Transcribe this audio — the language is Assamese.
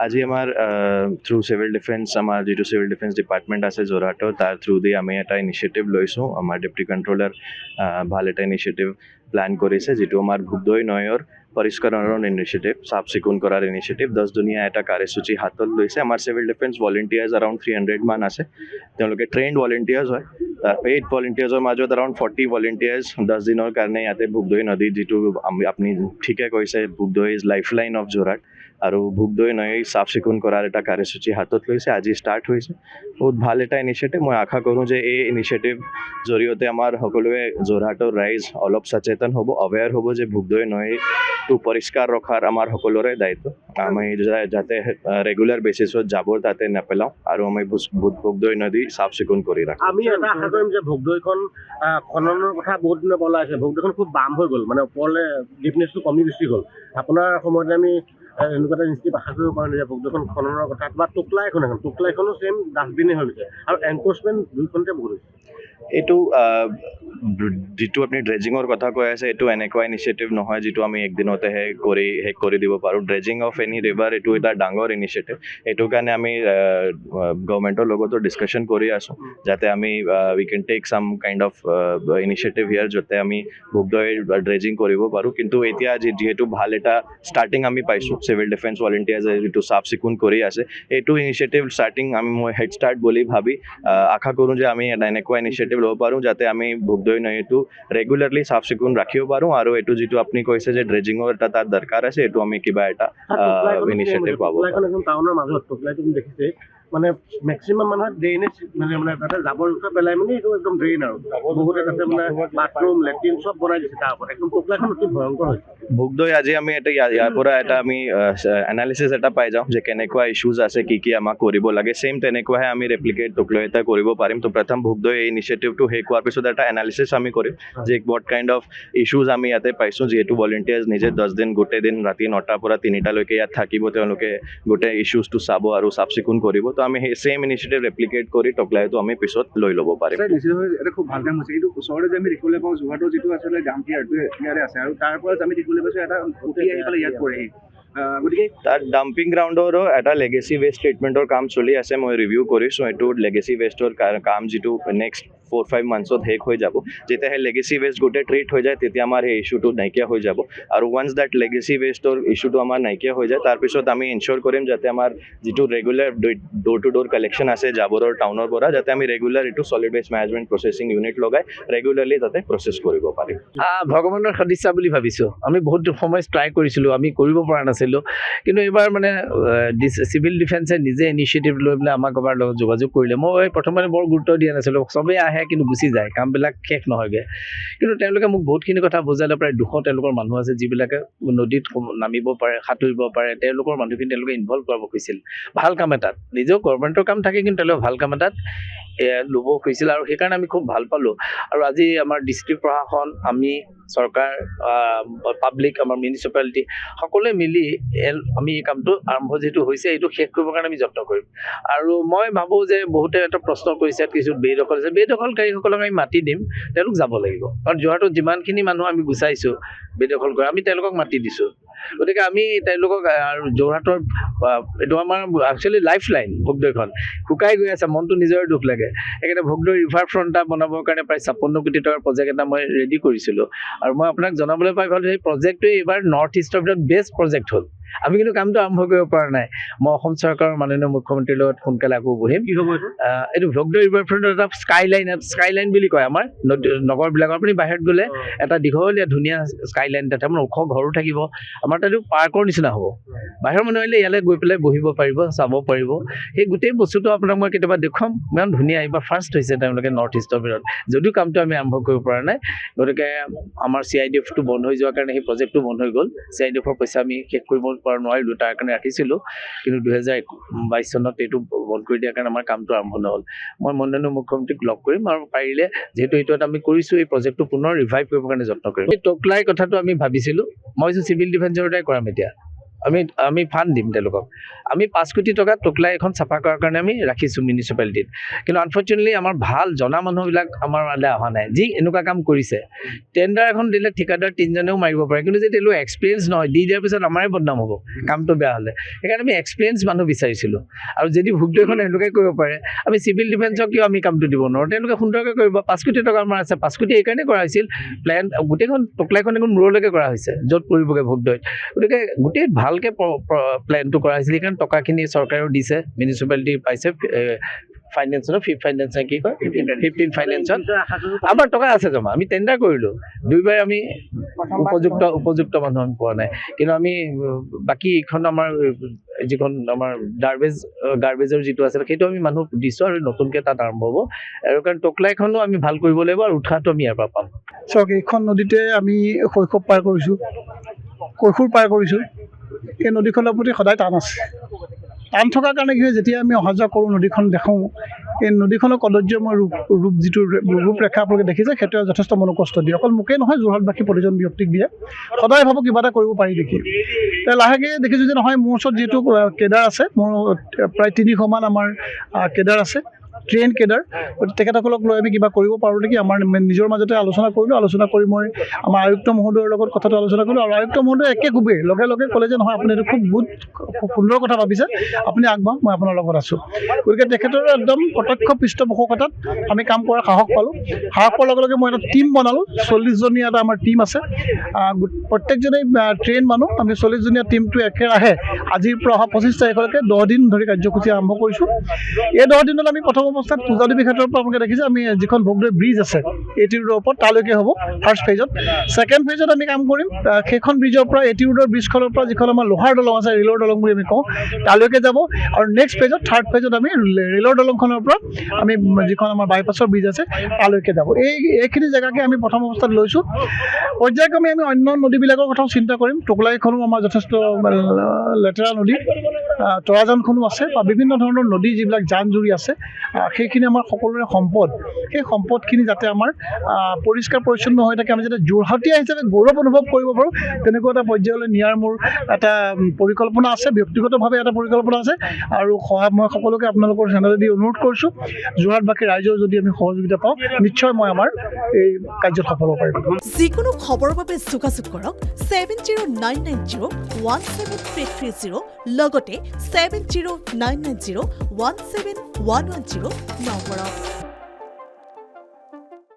আজি আমাৰ থ্ৰু চিভিল ডিফেন্স আমাৰ যিটো চিভিল ডিফেন্স ডিপাৰ্টমেণ্ট আছে যোৰহাটৰ তাৰ থ্ৰু দি আমি এটা ইনিচিয়েটিভ লৈছোঁ। আমাৰ ডেপুটি কণ্ট্ৰলাৰ ভাল এটা ইনিচিয়েটিভ প্লান কৰিছে, যিটো আমাৰ ভোগদৈ নৈৰ পৰিষ্কাৰণৰ ইনিচিয়েটিভ, চাফ চিকুণ কৰাৰ ইনিচিয়েটিভ 10 দিনীয়া এটা কাৰ্যসূচী হাতত লৈছে। আমাৰ চিভিল ডিফেন্স ভলেণ্টিয়াৰ্ছ এৰাউণ্ড 300 মান আছে, তেওঁলোকে ট্ৰেইনড ভলেণ্টিয়াৰ্ছ হয়। পেইড ভলেণ্টিয়াৰ্ছৰ মাজত এৰাউণ্ড 40 ভলেণ্টিয়াৰ্ছ 10 দিনৰ কাৰণে ইয়াতে ভোগদৈ নদীত, যিটো আপুনি ঠিকে কৈছে, Bhogdoi is life line of Jorhat, আৰু ভোগদৈ নৈ চাফ চিকুণ কৰাৰ এটা কাৰ্যসূচী হাতত লৈছে, আজি ষ্টাৰ্ট হৈছে। বহুত ভাল এটা ইনিচিয়েটিভ। মই আশা কৰোঁ যে এই ইনিচিয়েটিভ জৰিয়তে আমাৰ সকলোৱে যোৰহাটৰ ৰাইজ অলপ সচেতন হ'ব, অৱেৰ হ'ব যে ভোগদৈ নৈটো পৰিষ্কাৰ ৰখাৰ আমাৰ সকলোৰে দায়িত্ব। আমি যাতে ৰেগুলাৰ বেচিছত জাবৰ তাতে নেপেলাওঁ আৰু আমি ভোগদৈ নদী চাফ চিকুণ কৰি ৰাখোঁ। আমি এটা আশা কৰিম যে ভোগদৈখন খননৰ কথা বহুত দিনৰ পৰা ওলাই আছে। ভোগদৈখন খুব বাম হৈ গ'ল, মানে ওপৰলৈ ডিপনেছটো কমি গুচি গ'ল। আপোনাৰ সময়তে আমি এনেকুৱা এটা ইনষ্টিটিউট আশা কৰিব পাৰোঁ যে ভোগদৈখন খননৰ কথা, বা টোকলাইখনো ছেইম ডাষ্টবিনে হৈ গৈছে, আৰু এনক্ৰ'চমেণ্ট দুইখনতে বহুত হৈছে। এইটো যিটো আপুনি ড্ৰেজিঙৰ কথা কৈ আছে, এইটো এনেকুৱা ইনিচিয়েটিভ নহয় যিটো আমি একদিনতে শেষ কৰি দিব পাৰোঁ। ড্ৰেজিং অফ এনি ৰিভাৰ এইটো এটা ডাঙৰ ইনিচিয়েটিভ। এইটো কাৰণে আমি গভৰ্ণমেণ্টৰ লগতো ডিছকাশ্যন কৰি আছোঁ, যাতে আমি we can take some kind of initiative here, যাতে আমি ভোগদৈৰ ড্ৰেজিং কৰিব পাৰোঁ। কিন্তু এতিয়া যিহেতু ভাল এটা ষ্টাৰ্টিং আমি পাইছোঁ, চিভিল ডিফেন্স ভলেণ্টিয়াৰ্ছে যিটো চাফ চিকুণ কৰি আছে, এইটো ইনিচিয়েটিভ ষ্টাৰ্টিং মই হেড ষ্টাৰ্ট বুলি ভাবি আশা কৰোঁ যে আমি এনেকুৱা ইনিচিয়েটিভ ল'ব পাৰোঁ যাতে আমি ভোগদৈ নৈটো ৰেগুলাৰলি চাফ চিকুণ ৰাখিব পাৰোঁ। আৰু এইটো যিটো আপুনি কৈছে যে ড্ৰেজিঙৰ এটা তাত দৰকাৰ আছে, এইটো আমি কিবা এটা ইনিচিয়েটিভ পাব। টাউনৰ মাজত টোকলাইটো দেখিছে, মানে মেক্সিমাম মানুহে ড্ৰেইনেজ মানে তাতে জাবৰ জোথৰ পেলাই মানে এইটো একদম ড্ৰেইন, আৰু বহুতে তাতে মানে বাথৰুম লেট্ৰিন চব বনাই দিছে তাৰ ওপৰত। একদম টোকলাইখন অতি ভয়ংকৰ হৈছে। ভোগদৈ আজি আমি এটা ইয়াৰ পৰা এটা আমি এনালিচিছ এটা পাই যাওঁ যে কেনেকুৱা ইছ্যুজ আছে, কি আমাক কৰিব লাগে। ছেইম তেনেকুৱাহে আমি ৰেপ্লিকেট টোকলাই এটা কৰিব পাৰিম। তো প্ৰথম ভোগদৈ এই ইনিচিয়েটিভটো শেষ হোৱাৰ পিছত এটা এনালিচিছ আমি কৰিম যে হোৱাট কাইণ্ড অফ ইছ্যুজ আমি ইয়াতে পাইছোঁ। যিহেতু ভলেণ্টিয়াৰ্ছ নিজে 10 দিন গোটেই দিন ৰাতি 9টাৰ পৰা 3টালৈকে ইয়াত থাকিব, তেওঁলোকে গোটেই ইছ্যুজটো চাব আৰু চাফ চিকুণ কৰিব। তো আমি সেই ছেইম ইনিচিয়েটিভ ৰেপ্লিকেট কৰি টোকলাইটো আমি পিছত লৈ ল'ব পাৰিম। নিশ্চিতভাৱে এটা খুব ভাল কাম হৈছে। কিন্তু ওচৰতে যে আমি দেখিবলৈ পাওঁ যোৰহাটৰ যিটো আচলতে ডাম্পিয়াৰ্ডটো ইয়াতে আছে, আৰু তাৰ পৰা আমি দেখিবলৈ পাইছোঁ এটা উটি আহি পেলাই ইয়াত পৰেহি। গতিকে তাত ডাম্পিং গ্ৰাউণ্ডৰো এটা লেগেচি ৱেষ্ট ট্ৰিটমেণ্টৰ কাম চলি আছে, মই ৰিভিউ কৰিছোঁ। এইটো লেগেচি ৱেষ্টৰ কাম যিটো নেক্সট 4-5 মান্থছত শেষ হৈ যাব। যেতিয়া সেই লেগেচি ৱেষ্ট গোটেই ট্ৰিট হৈ যায়, তেতিয়া আমাৰ সেই ইছ্যুটো নাইকিয়া হৈ যাব। আৰু ওৱান্স দেট লেগেচি ৱেষ্টৰ ইছ্যুটো আমাৰ নাইকিয়া হৈ যায়, তাৰপিছত আমি ইনশ্যোৰ কৰিম যাতে আমাৰ যিটো regular door to door collection আছে জাবৰৰ টাউনৰ পৰা, যাতে আমি ৰেগুলাৰ এইটো solid waste management processing unit লগাই ৰেগুলাৰলি তাতে প্ৰচেছ কৰিব পাৰিম। ভগৱানৰ সদিচ্ছা বুলি ভাবিছোঁ। আমি বহুত সময় ট্ৰাই কৰিছিলোঁ, আমি কৰিব পৰা নাছিলোঁ। কিন্তু এইবাৰ মানে চিভিল ডিফেন্সে নিজে ইনিচিয়েটিভ লৈ পেলাই আমাক আমাৰ লগত যোগাযোগ কৰিলে। মই প্ৰথমতে বৰ গুৰুত্ব দিয়া নাছিলোঁ, চবেই আহে কিন্তু গুচি যায়, কামবিলাক শেষ নহয়গৈ। কিন্তু তেওঁলোকে মোক বহুতখিনি কথা বুজালে। প্ৰায় 200 তেওঁলোকৰ মানুহ আছে যিবিলাকে নদীত নামিব পাৰে, সাঁতুৰিব পাৰে। তেওঁলোকৰ মানুহখিনি তেওঁলোকে ইনভল্ভ কৰাব খুজিছিল ভাল কাম এটাত। নিজেও গভৰ্ণমেণ্টৰ কাম থাকে, কিন্তু তেওঁলোকে ভাল কাম এটাত ল'ব খুজিছিল, আৰু সেইকাৰণে আমি খুব ভাল পালোঁ। আৰু আজি আমাৰ ডিষ্ট্ৰিক্ট প্ৰশাসন, আমি চৰকাৰ, পাব্লিক, আমাৰ মিউনিচিপালিটি সকলোৱে মিলি আমি এই কামটো আৰম্ভ যিটো হৈছে এইটো শেষ কৰিবৰ কাৰণে আমি যত্ন কৰিম। আৰু মই ভাবোঁ যে বহুতে এটা প্ৰশ্ন কৰিছে, কিছু বেদখল আছে, বেদখলকাৰীসকলক আমি মাতি দিম, তেওঁলোক যাব লাগিব। কাৰণ যোৰহাটত যিমানখিনি মানুহ আমি গুচাইছোঁ বেদখল কৰে, আমি তেওঁলোকক মাতি দিছোঁ। গতিকে আমি তেওঁলোকক, আৰু যোৰহাটৰ এইটো আমাৰ একচুৱেলি লাইফ লাইন ভোগদৈখন শুকাই গৈ আছে, মনটো নিজৰে দুখ লাগে। সেইকাৰণে ভোগদৈ ৰিভাৰ ফ্ৰণ্ট এটা বনাবৰ কাৰণে প্ৰায় 56 কোটি টকাৰ প্ৰজেক্ট এটা মই ৰেডি কৰিছিলোঁ। আৰু মই আপোনাক জনাবলৈ পাই ভাল, সেই প্ৰজেক্টটোৱে এইবাৰ নৰ্থ ইষ্টৰ ভিতৰত বেষ্ট প্ৰজেক্ট হ'ল। আমি কিন্তু কামটো আৰম্ভ কৰিব পৰা নাই। মই অসম চৰকাৰৰ মাননীয় মুখ্যমন্ত্ৰীৰ লগত সোনকালে আকৌ বহিম। কি হ'ব এইটো ভোগদৈ ৰিভাৰ ফ্ৰণ্টৰ এটা স্কাইলাইন বুলি কয় আমাৰ নগৰবিলাকৰ। আপুনি বাহিৰত গ'লে এটা দীঘলীয়া ধুনীয়া স্কাইলাইন তাতে আমাৰ ওখ ঘৰো থাকিব। আমাৰ তাতো পাৰ্কৰ নিচিনা হ'ব। বাহিৰৰ মানুহ আহিলে ইয়ালৈ গৈ পেলাই বহিব পাৰিব, চাব পাৰিব। সেই গোটেই বস্তুটো আপোনাক মই কেতিয়াবা দেখুৱাম, ইমান ধুনীয়া। এইবাৰ ফাৰ্ষ্ট হৈছে তেওঁলোকে নৰ্থ ইষ্টৰ ভিতৰত, যদিও কামটো আমি আৰম্ভ কৰিব পৰা নাই। গতিকে আমাৰ CIDFটো বন্ধ হৈ যোৱাৰ কাৰণে সেই প্ৰজেক্টটো বন্ধ হৈ গ'ল। CIDFৰ পইচা আমি শেষ কৰিব পৰা নোৱাৰিলোঁ, তাৰ কাৰণে ৰাখিছিলোঁ। কিন্তু 2022 চনত এইটো বন্ধ কৰি দিয়াৰ কাৰণে আমাৰ কামটো আৰম্ভ নহ'ল। মই মাননীয় মুখ্যমন্ত্ৰীক লগ কৰিম, আৰু পাৰিলে যিহেতু এইটো এটা আমি কৰিছোঁ, এই প্ৰজেক্টটো পুনৰ ৰিভাইভ কৰিবৰ কাৰণে যত্ন কৰিম। এই টোকলাই কথাটো আমি ভাবিছিলোঁ, মই চিভিল ডিফেন্সৰ এটাই কৰাম এতিয়া। আমি ফাণ্ড দিম তেওঁলোকক। আমি 5 কোটি টকা টোকলাই এখন চাফা কৰাৰ কাৰণে আমি ৰাখিছোঁ মিউনিচিপালিটিত। কিন্তু আনফৰ্চুনেটলি আমাৰ ভাল জনা মানুহবিলাক আমাৰ মানে অহা নাই, যি এনেকুৱা কাম কৰিছে। টেণ্ডাৰ এখন দিলে ঠিকাদাৰ 3জনেও মাৰিব পাৰে, কিন্তু যদি তেওঁলোক এক্সপিৰিয়েঞ্চ নহয়, দি দিয়াৰ পিছত আমাৰে বদনাম হ'ব কামটো বেয়া হ'লে। সেইকাৰণে আমি এক্সপিৰিয়েঞ্চ মানুহ বিচাৰিছিলোঁ। আৰু যদি ভোগদৈখন এনেকুৱাই কৰিব পাৰে, আমি চিভিল ডিফেন্সক কিয় আমি কামটো দিব নোৱাৰোঁ? তেওঁলোকে সুন্দৰকৈ কৰিব। 5 কোটি টকা আমাৰ আছে, 5 কোটি এইকাৰণে কৰা হৈছিল। প্লেন গোটেইখন টোকলাইখন এখন মূৰলৈকে কৰা হৈছে, য'ত পৰিবগৈ ভোগদৈত। গতিকে গোটেই ভালকৈ প্লেনটো কৰা হৈছিল। সেইকাৰণে টকাখিনি চৰকাৰেও দিছে, মিউনিচিপালিটি পাইছে ফাইনেন্সত, 5th ফাইনেন্স কি কয় 15 ফাইনেন্সত আমাৰ টকা আছে জমা। আমি টেণ্ডাৰ কৰিলোঁ 2বাৰ, আমি উপযুক্ত মানুহ আমি পোৱা নাই। কিন্তু আমি বাকী এইখন আমাৰ যিখন আমাৰ গাৰ্বেজৰ যিটো আছিলে সেইটো আমি মানুহ দিছোঁ, আৰু নতুনকৈ তাত আৰম্ভ হ'ব। আৰু কাৰণ টোকলাইখনো আমি ভাল কৰিব লাগিব, আৰু উৎসাহটো আমি ইয়াৰ পৰা পাম। চাওক, এইখন নদীতে আমি শৈশৱ পাৰ কৰিছোঁ, কৈশোৰ পাৰ কৰিছোঁ। এই নদীখনৰ প্ৰতি সদায় টান আছে। টান থকাৰ কাৰণে কি হয়, যেতিয়া আমি অহা যোৱা কৰোঁ, নদীখন দেখোঁ, এই নদীখনৰ কদৰ্যময় ৰূপ যিটো ৰূপৰেখা আপোনালোকে দেখিছে, সেইটোৱে যথেষ্ট মনোকষ্ট দিয়ে। অকল মোকেই নহয়, যোৰহাটবাসী প্ৰতিজন ব্যক্তিক দিয়ে। সদায় ভাবোঁ কিবা এটা কৰিব পাৰি দেখি। লাহেকৈ দেখিছোঁ যে নহয়, মোৰ ওচৰত যিহেতু কেডাৰ আছে, মোৰ প্ৰায় 300মান আমাৰ কেডাৰ আছে, ট্ৰেইন কেডাৰ। তেখেতসকলক লৈ আমি কিবা কৰিব পাৰোঁ নেকি, আমাৰ নিজৰ মাজতে আলোচনা কৰিলোঁ। আলোচনা কৰি মই আমাৰ আয়ুক্ত মহোদয়ৰ লগত কথাটো আলোচনা কৰিলোঁ, আৰু আয়ুক্ত মহোদয়ে একে খুবেই লগে ক'লে যে নহয়, আপুনি এইটো খুব সুন্দৰ কথা ভাবিছে, আপুনি আগবাঢ়ক, মই আপোনাৰ লগত আছোঁ। গতিকে তেখেতৰ একদম প্ৰত্যক্ষ পৃষ্ঠপোষকতাত আমি কাম কৰাৰ সাহস পালোঁ। সাহস পোৱাৰ লগে লগে মই এটা টীম বনালোঁ। 40জনীয়া এটা আমাৰ টীম আছে, প্ৰত্যেকজনেই ট্ৰেইন মানুহ। আমি 40জনীয়া টীমটো একেৰাহে আজিৰ পৰা অহা 25 তাৰিখলৈকে 10 দিন ধৰি কাৰ্যসূচী আৰম্ভ কৰিছোঁ। এই 10 দিনত আমি প্ৰথম অৱস্থাত পূজাদেৱী ঘাটৰ পৰা আপোনালোকে দেখিছে, আমি যিখন ভোগদৈ ব্ৰিজ আছে AT ৰোডৰ ওপৰত, তালৈকে হ'ব ফাৰ্ষ্ট ফেজত। ছেকেণ্ড ফেজত আমি কাম কৰিম সেইখন ব্ৰিজৰ পৰা, AT ৰোডৰ ব্ৰিজখনৰ পৰা যিখন আমাৰ লোহাৰ দলং আছে, ৰেলৰ দলং বুলি আমি কওঁ, তালৈকে যাব। আৰু নেক্সট ফেজত, থাৰ্ড ফেজত আমি ৰেলৰ দলংখনৰ পৰা আমি যিখন আমাৰ বাইপাছৰ ব্ৰিজ আছে তালৈকে যাব। এইখিনি জেগাকে আমি প্ৰথম অৱস্থাত লৈছোঁ। পৰ্যায়ক্ৰমে আমি অন্য নদীবিলাকৰ কথাও চিন্তা কৰিম। টোকলাইখনো আমাৰ যথেষ্ট লেতেৰা নদী, তৰাজানখনো আছে, বা বিভিন্ন ধৰণৰ নদী যিবিলাক জান জুৰি আছে, সেইখিনি আমাৰ সকলোৰে সম্পদ। সেই সম্পদখিনি যাতে আমাৰ পৰিষ্কাৰ পৰিচ্ছন্ন হৈ থাকে, আমি যাতে যোৰহাটীয়া হিচাপে গৌৰৱ অনুভৱ কৰিব পাৰোঁ, তেনেকুৱা এটা পৰ্যায়লৈ নিয়াৰ মোৰ এটা পৰিকল্পনা আছে, ব্যক্তিগতভাৱে এটা পৰিকল্পনা আছে। আৰু মই সকলোকে আপোনালোকৰ চেনেলেদি অনুৰোধ কৰিছোঁ, যোৰহাটবাসী ৰাইজৰ যদি আমি সহযোগিতা পাওঁ, নিশ্চয় মই আমাৰ এই কাৰ্যত সফল হ'ব পাৰিম। যিকোনো খবৰৰ বাবে যোগাযোগ কৰক 7099017330, লগতে 7099017110 নম্বৰত।